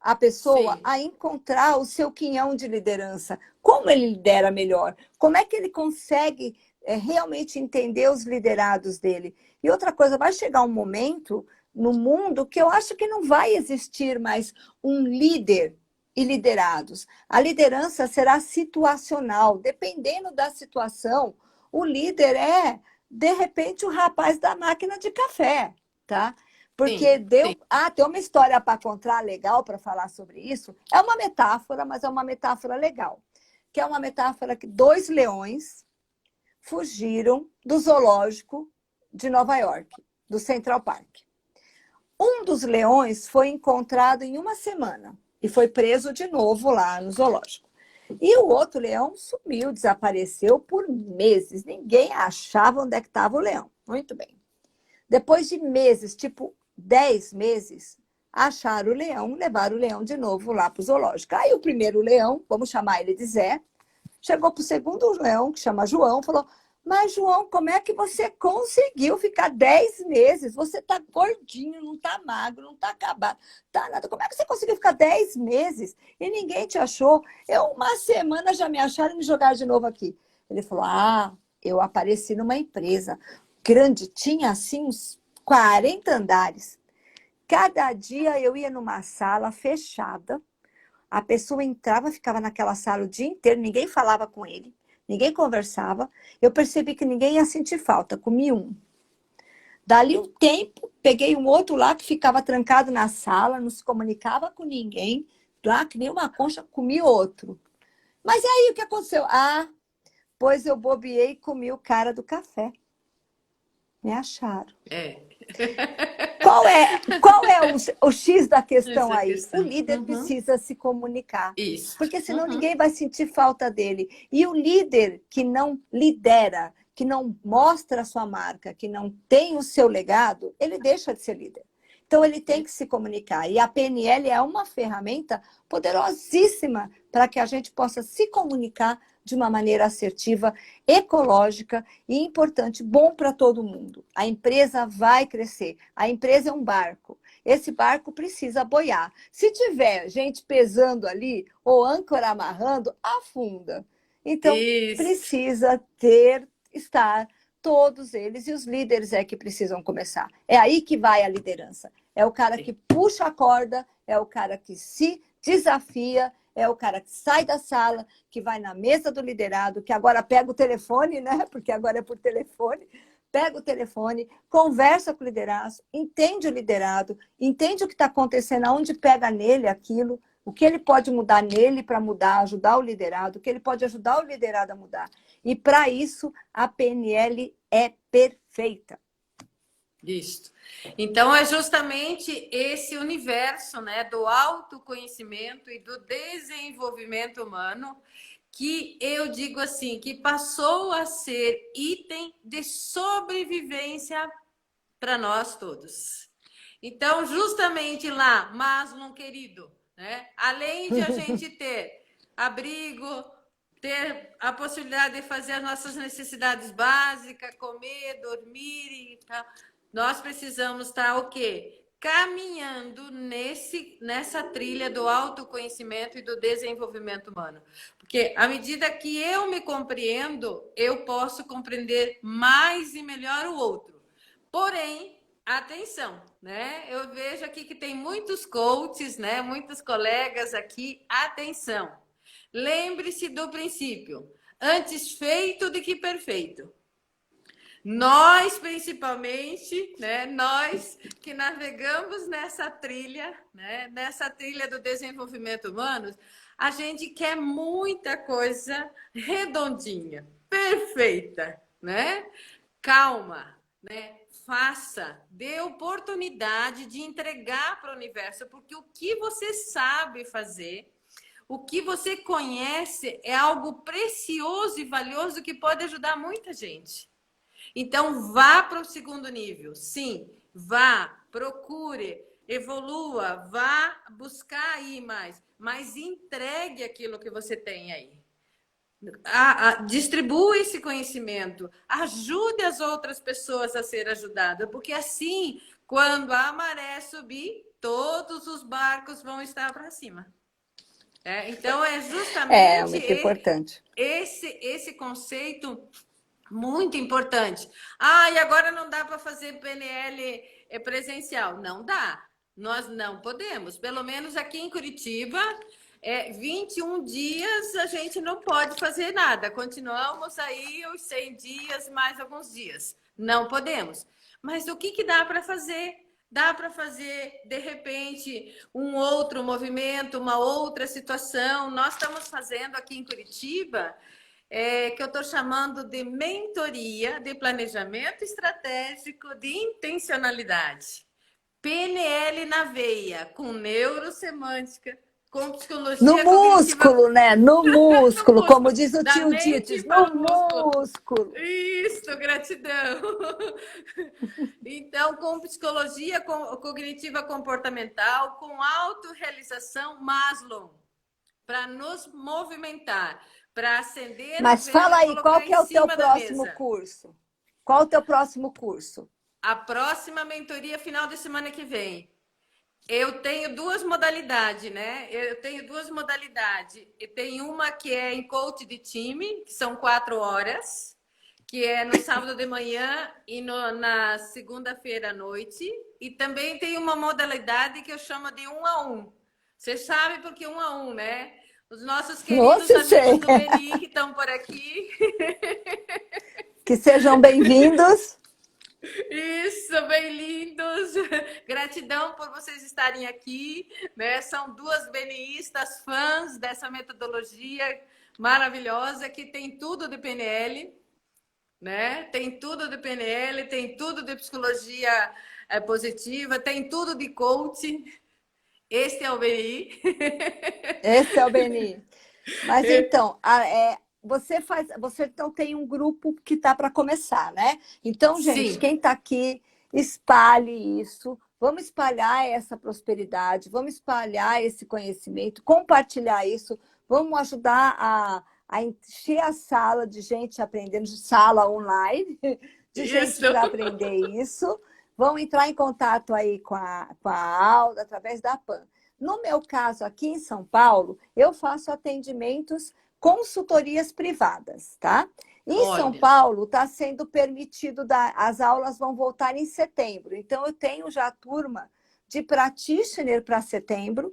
a pessoa Sim. a encontrar o seu quinhão de liderança. Como ele lidera melhor? Como é que ele consegue realmente entender os liderados dele? E outra coisa, vai chegar um momento no mundo que eu acho que não vai existir mais um líder e liderados. A liderança será situacional. Dependendo da situação, o líder é, de repente, o rapaz da máquina de café, tá? Porque Sim, sim. tem uma história para contar legal para falar sobre isso. É uma metáfora, mas é uma metáfora legal. Que é uma metáfora que 2 leões fugiram do zoológico de Nova York, do Central Park. Um dos leões foi encontrado em uma semana e foi preso de novo lá no zoológico. E o outro leão sumiu, desapareceu por meses. Ninguém achava onde é que estava o leão. Muito bem. Depois de meses, tipo 10 meses, acharam o leão, levaram o leão de novo lá para o zoológico. Aí o primeiro leão, vamos chamar ele de Zé, chegou para o segundo leão, que chama João, falou: mas, João, como é que você conseguiu ficar 10 meses? Você está gordinho, não está magro, não está acabado, tá nada. Como é que você conseguiu ficar 10 meses e ninguém te achou? Uma semana já me acharam e me jogaram de novo aqui. Ele falou: eu apareci numa empresa grande, tinha assim uns 40 andares. Cada dia eu ia numa sala fechada, a pessoa entrava, ficava naquela sala o dia inteiro, ninguém falava com ele, ninguém conversava. Eu percebi que ninguém ia sentir falta, comi um. Dali um tempo, peguei um outro lá que ficava trancado na sala, não se comunicava com ninguém, lá que nem uma concha, comi outro. Mas e aí, o que aconteceu? Pois eu bobeei e comi o cara do café. Me acharam. É. Qual é o X da questão Essa aí? O questão. líder Uhum. precisa se comunicar, Isso. porque senão Uhum. ninguém vai sentir falta dele. E o líder que não lidera, que não mostra a sua marca, que não tem o seu legado, ele deixa de ser líder. Então, ele tem que se comunicar. E a PNL é uma ferramenta poderosíssima para que a gente possa se comunicar de uma maneira assertiva, ecológica e importante, bom para todo mundo. A empresa vai crescer. A empresa é um barco. Esse barco precisa boiar. Se tiver gente pesando ali ou âncora amarrando, afunda. Então, Isso. precisa estar todos eles, e os líderes é que precisam começar. É aí que vai a liderança. É o cara que puxa a corda, é o cara que se desafia, é o cara que sai da sala, que vai na mesa do liderado, que agora pega o telefone, né? Porque agora é por telefone. Pega o telefone, conversa com o liderado, entende o liderado, entende o que está acontecendo, aonde pega nele aquilo, o que ele pode mudar nele para mudar, ajudar o liderado, o que ele pode ajudar o liderado a mudar. E para isso, a PNL é perfeita. Isso. Então, é justamente esse universo, né, do autoconhecimento e do desenvolvimento humano que eu digo assim, que passou a ser item de sobrevivência para nós todos. Então, justamente lá, Maslow, querido, né, além de a gente ter abrigo, ter a possibilidade de fazer as nossas necessidades básicas, comer, dormir e tal, nós precisamos estar o quê? Caminhando nessa trilha do autoconhecimento e do desenvolvimento humano. Porque à medida que eu me compreendo, eu posso compreender mais e melhor o outro. Porém, atenção, né? Eu vejo aqui que tem muitos coaches, né? Muitos colegas aqui. Atenção. Lembre-se do princípio: antes feito do que perfeito. Nós, principalmente, né, nós que navegamos nessa trilha, né, nessa trilha do desenvolvimento humano, a gente quer muita coisa redondinha, perfeita, né? Calma, né? Faça, dê oportunidade de entregar para o universo, porque o que você sabe fazer, o que você conhece é algo precioso e valioso que pode ajudar muita gente. Então, vá para o segundo nível. Sim, vá, procure, evolua, vá buscar aí mais. Mas entregue aquilo que você tem aí. Distribua esse conhecimento. Ajude as outras pessoas a ser ajudadas. Porque assim, quando a maré subir, todos os barcos vão estar para cima. Então, é justamente muito importante. esse conceito muito importante. E agora não dá para fazer PNL presencial. Não dá. Nós não podemos. Pelo menos aqui em Curitiba, 21 dias a gente não pode fazer nada. Continuamos aí os 100 dias, mais alguns dias. Não podemos. Mas o que dá para fazer? Dá para fazer, de repente, um outro movimento, uma outra situação. Nós estamos fazendo aqui em Curitiba, que eu estou chamando de mentoria de planejamento estratégico de intencionalidade. PNL na veia, com neurosemântica, com psicologia no músculo, cognitiva... né? No músculo, como diz o da tio mente Dites, para no o músculo. músculo. Isso, gratidão. Então, com psicologia cognitiva comportamental, com autorrealização Maslow, para nos movimentar, para acender a Mas vela fala e aí, qual colocar que em é o teu cima da próximo mesa. curso? Qual o teu próximo curso? A próxima mentoria final de semana que vem. Eu tenho duas modalidades, né? Eu tenho duas modalidades. Eu tenho uma que é em coach de time, que são 4 horas, que é no sábado de manhã e na segunda-feira à noite. E também tem uma modalidade que eu chamo de 1 a 1. Você sabe porque 1 a 1, né? Os nossos queridos Nossa, sei. amigos do BNI que estão por aqui. Que sejam bem-vindos. Isso, bem lindos. Gratidão por vocês estarem aqui, né? São duas BNIstas fãs dessa metodologia maravilhosa que tem tudo de PNL, né? Tem tudo de PNL, tem tudo de psicologia positiva, tem tudo de coaching. Este é o BNI. Esse é o Beni. Mas então, você então tem um grupo que está para começar, né? Então, gente, Sim. quem está aqui, espalhe isso, Vamos espalhar essa prosperidade, vamos espalhar esse conhecimento, compartilhar isso, vamos ajudar a encher a sala de gente aprendendo, de sala online, de gente Isso. para aprender isso. Vão entrar em contato aí com a Alda através da PAN. No meu caso, aqui em São Paulo, eu faço atendimentos, consultorias privadas, tá? Em São Olha. Paulo, está sendo permitido, as aulas vão voltar em setembro. Então, eu tenho já a turma de practitioner para setembro,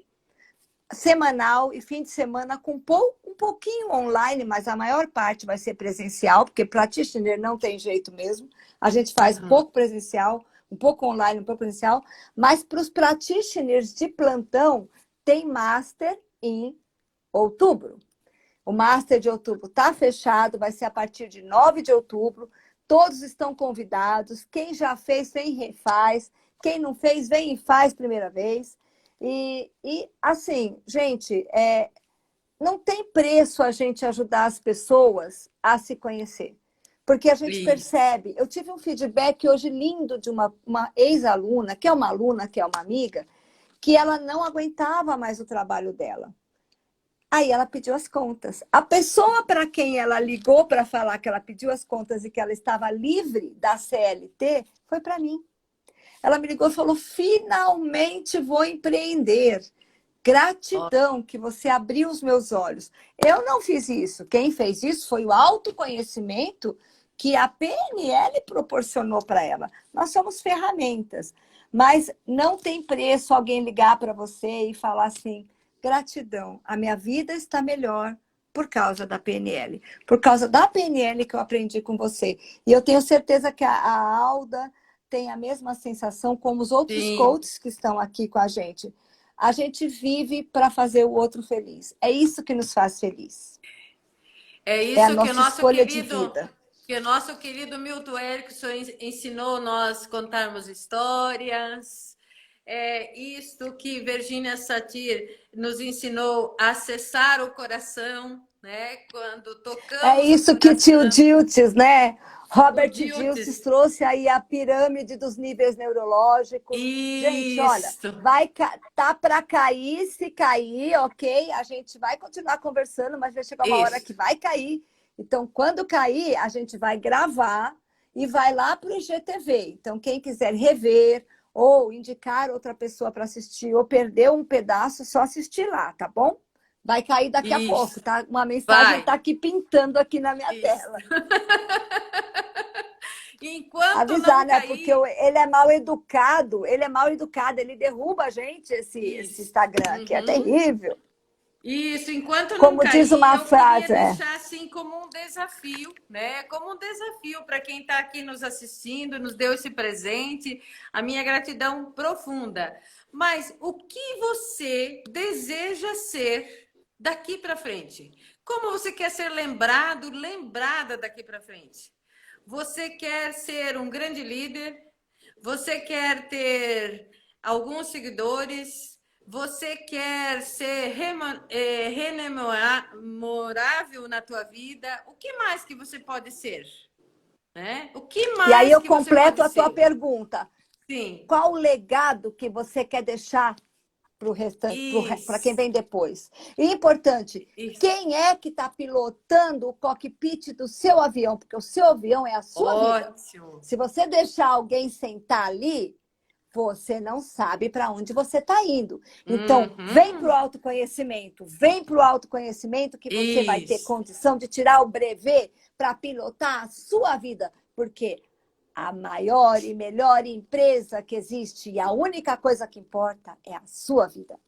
semanal e fim de semana, com um pouquinho online, mas a maior parte vai ser presencial, porque practitioner não tem jeito mesmo. A gente faz pouco presencial, um pouco online, um pouco presencial, mas para os practitioners de plantão, tem master em outubro. O Master de outubro está fechado, vai ser a partir de 9 de outubro. Todos estão convidados. Quem já fez, vem e refaz. Quem não fez, vem e faz primeira vez. E assim, gente, não tem preço a gente ajudar as pessoas a se conhecer. Porque a gente percebe. Eu tive um feedback hoje lindo de uma ex-aluna, que é uma aluna, que é uma amiga, que ela não aguentava mais o trabalho dela. Aí ela pediu as contas. A pessoa para quem ela ligou para falar que ela pediu as contas e que ela estava livre da CLT foi para mim. Ela me ligou e falou: finalmente vou empreender. Gratidão que você abriu os meus olhos. Eu não fiz isso. Quem fez isso foi o autoconhecimento que a PNL proporcionou para ela. Nós somos ferramentas. Mas não tem preço alguém ligar para você e falar assim: gratidão, a minha vida está melhor por causa da PNL. Por causa da PNL que eu aprendi com você. E eu tenho certeza que a Alda tem a mesma sensação como os outros coaches que estão aqui com a gente. A gente vive para fazer o outro feliz. É isso que nos faz feliz. É isso a nossa escolha de vida. Que o nosso querido Milton Erickson ensinou nós contarmos histórias. É isto que Virginia Satir nos ensinou a acessar o coração, né? Quando tocamos. É isso que tio Diltes, né? Robert Diltes trouxe aí a pirâmide dos níveis neurológicos. Isso. Gente, olha, tá para cair, se cair, ok? A gente vai continuar conversando, mas vai chegar uma hora que vai cair. Então, quando cair, a gente vai gravar e vai lá para o IGTV. Então, quem quiser rever ou indicar outra pessoa para assistir ou perder um pedaço, só assistir lá, tá bom? Vai cair daqui a pouco, tá? Uma mensagem está aqui pintando aqui na minha tela. Enquanto avisar, não né? cair... Porque ele é mal educado, ele derruba a gente, esse Instagram, que é terrível. Isso, enquanto como não cair, diz uma frase, queria deixar assim como um desafio, né? Como um desafio para quem está aqui nos assistindo, nos deu esse presente, a minha gratidão profunda. Mas o que você deseja ser daqui para frente? Como você quer ser lembrado, lembrada daqui para frente? Você quer ser um grande líder? Você quer ter alguns seguidores? Você quer ser rememorável na tua vida? O que mais que você pode ser? Né? O que mais? E aí eu que completo a tua pergunta. Sim. Qual o legado que você quer deixar para o restante, para quem vem depois? E importante, quem é que está pilotando o cockpit do seu avião? Porque o seu avião é a sua vida. Se você deixar alguém sentar ali, você não sabe para onde você está indo. Então, vem para o autoconhecimento. Vem para o autoconhecimento que você vai ter condição de tirar o brevet para pilotar a sua vida. Porque a maior e melhor empresa que existe e a única coisa que importa é a sua vida.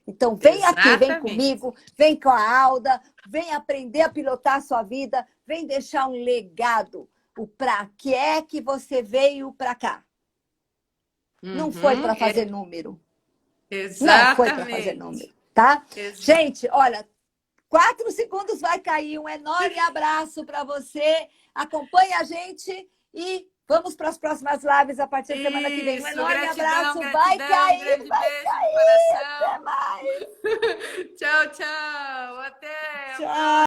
Então, vem aqui, vem comigo, vem com a Alda, vem aprender a pilotar a sua vida, vem deixar um legado. O para que é que você veio para cá? Não foi para fazer número. Exatamente. Não foi para fazer número, tá? Gente, olha, 4 segundos vai cair. Um enorme abraço para você. Acompanhe a gente e vamos para as próximas lives a partir da semana que vem. Um enorme abraço. Vai cair, vai cair. Até mais. Tchau, tchau. Até. Tchau.